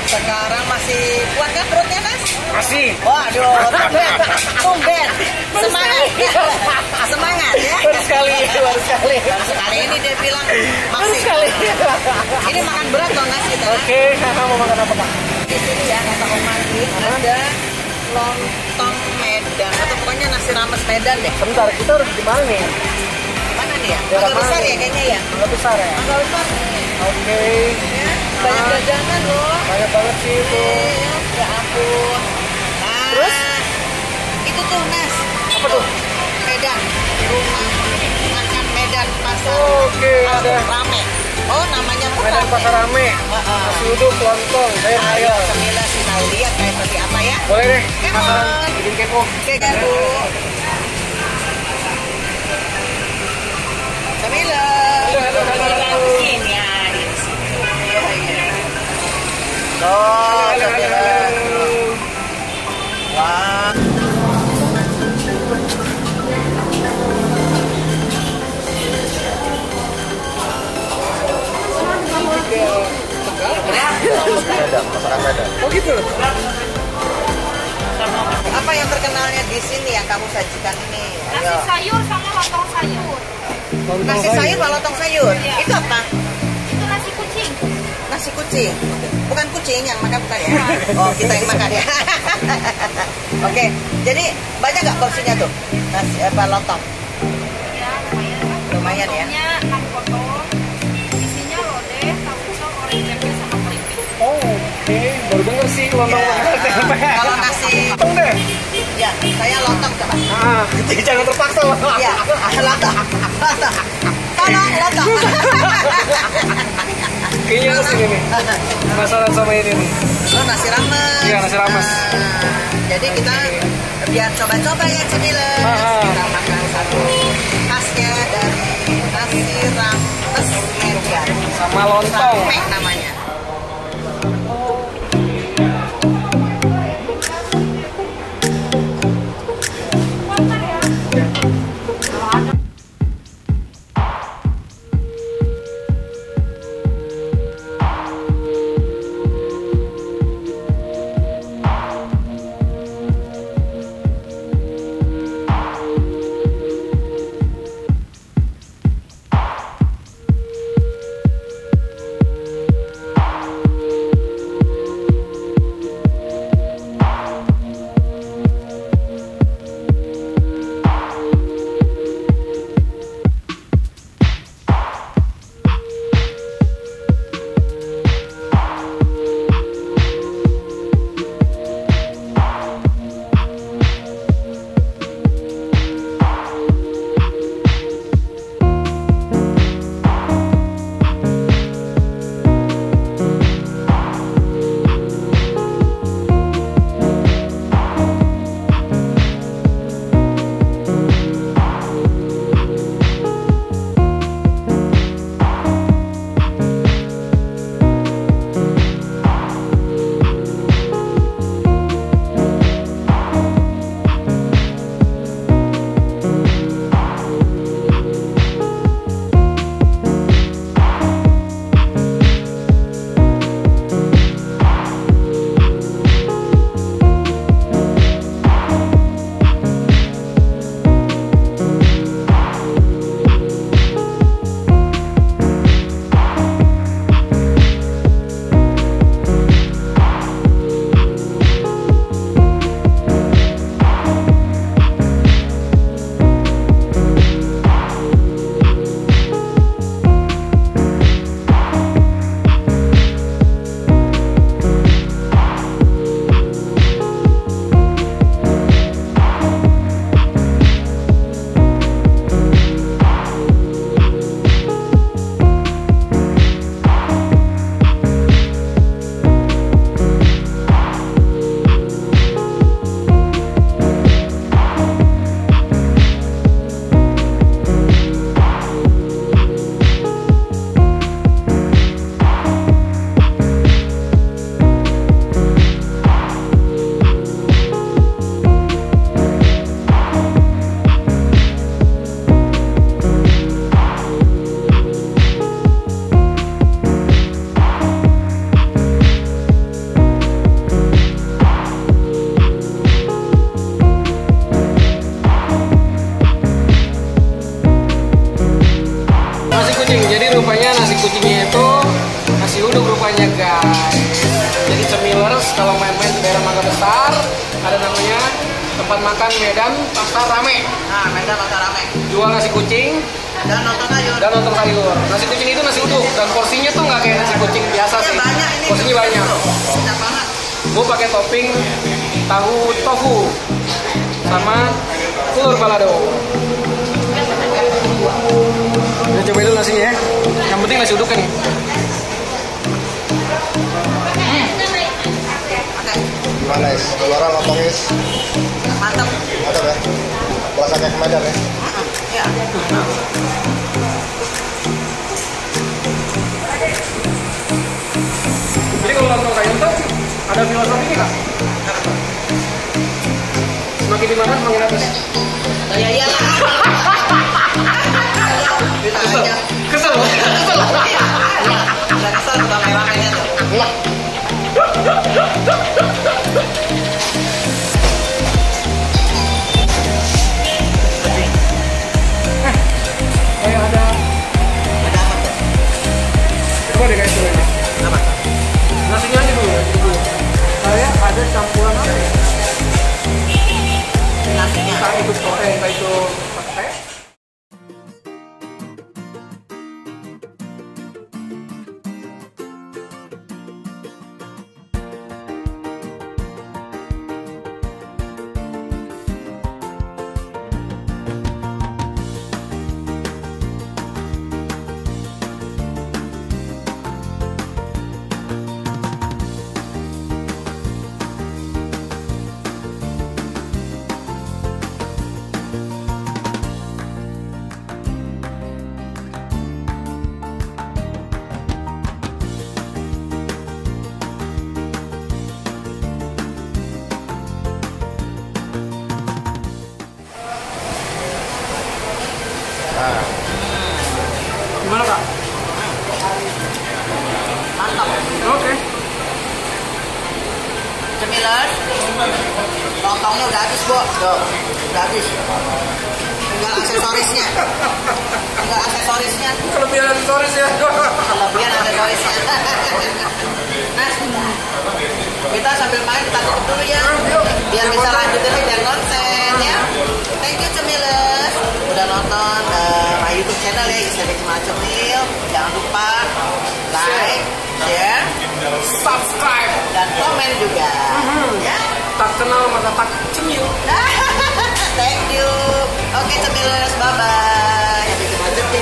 Sekarang masih kuat kan perutnya, Mas? Masih. Waduh, tumben. Semangat. Semangat ya. Baru sekali. Baru sekali ini dia bilang masih. Ini makan berat dong, Mas kita. Oke, mau makan apa, Pak? Di sini ya, kata Om Mandi, ada lontong Medan atau pokoknya nasi rames Medan deh. Sebentar, kita harus di mana nih? Mana nih ya? Agak besar ya kayaknya ya? Agak besar ya? Agak besar. Oke. Ya, banyak jajanan loh. Banyak banget sih itu. Ya ampun. Nah, terus? Itu tuh, Nas. Apa tuh? Medan. Rumah makan Medan pasar. Oke, ada. Rame. Oh, namanya tuh Medan Pasar Rame. Nasi uduk, lontong, sayur ayam. Cemilan kita lihat kayak seperti apa ya? Boleh deh. Penasaran. Bikin kepo. Oke, kan, Bu. Cemilan. Ini ya. Oh, cemilan. Wah. Medan, masakan Medan. Oh gitu. Apa yang terkenalnya di sini yang kamu sajikan ini? Nasi sayur sama lontong sayur. Nasi sayur sama lontong sayur. Iya. Itu apa? Itu nasi kucing. Nasi kucing. Bukan kucing yang makan bukan ya? Oh, kita yang makan ya. Oke, jadi banyak nggak porsinya tuh? Nasi apa lontong? Ya, lumayan. Lumayan ya. Lontongnya 6 potong. Isinya lodeh, tahu goreng tempe sama keripik. Oh, oke. Baru denger sih lontong tempe. Kalau nasi, Lontong deh. ya saya lontong coba. Jangan terpaksa. Iya, lontong. Lontong. Tolong lontong. Kayaknya aku sini nih. Penasaran sama ini nih. Oh, nasi rames. Iya, nasi rames. Jadi kita biar coba-coba ya cemilan. Kita makan satu khasnya dari nasi rames Medan. Sama lontong. Sampai namanya. Ini itu nasi uduk rupanya guys. Jadi cemilers kalau main-main di daerah Mangga Besar ada namanya tempat makan Medan Pasar Rame. Nah, Medan Pasar Rame. Jual nasi kucing Dan nonton sayur. dan lontong sayur. Nasi kucing itu nasi uduk dan porsinya tuh nggak kayak nasi kucing biasa Ya, sih. banyak ini. Porsinya banyak. Banyak banget. Gue pakai topping tahu tofu sama telur balado. Kita coba dulu nasinya ya. Yang penting nasi uduknya nih. Oke, Gimana is? Keluaran lontong is? mantap. Mantap ya? Rasanya ke Medan ya? Ya. Jadi kalau lontong sayur tuh ada filosofinya nggak? Semakin dimakan semakin habis. Ya iyalah. Kita Kesel, aja. kesel, kesel. Udah kesel sama rame-ramenya tuh. Kayak ada. Ada apa tuh? Coba deh guys coba. Apa? Nasinya aja dulu ya. Saya ada campuran apa ya? Nasinya. Entah itu entah itu pakai. Gimana kak? Mantap. Oke. Cemilers. Lontongnya udah habis, Bu. Tuh, udah habis. Tinggal aksesorisnya. Tinggal aksesorisnya. Kelebihan aksesoris ya. Kelebihan aksesorisnya. Nah, kita sambil main kita tutup dulu ya. Biar bisa lanjutin biar konsen ya. Thank you Cemilers. Udah nonton my YouTube channel ya, Islam Cuma Cemil. Jangan lupa like, share, Subscribe. dan komen juga. Ya. Tak kenal maka tak cemil. Thank you. Oke Cemilers, bye bye. Sampai jumpa lagi.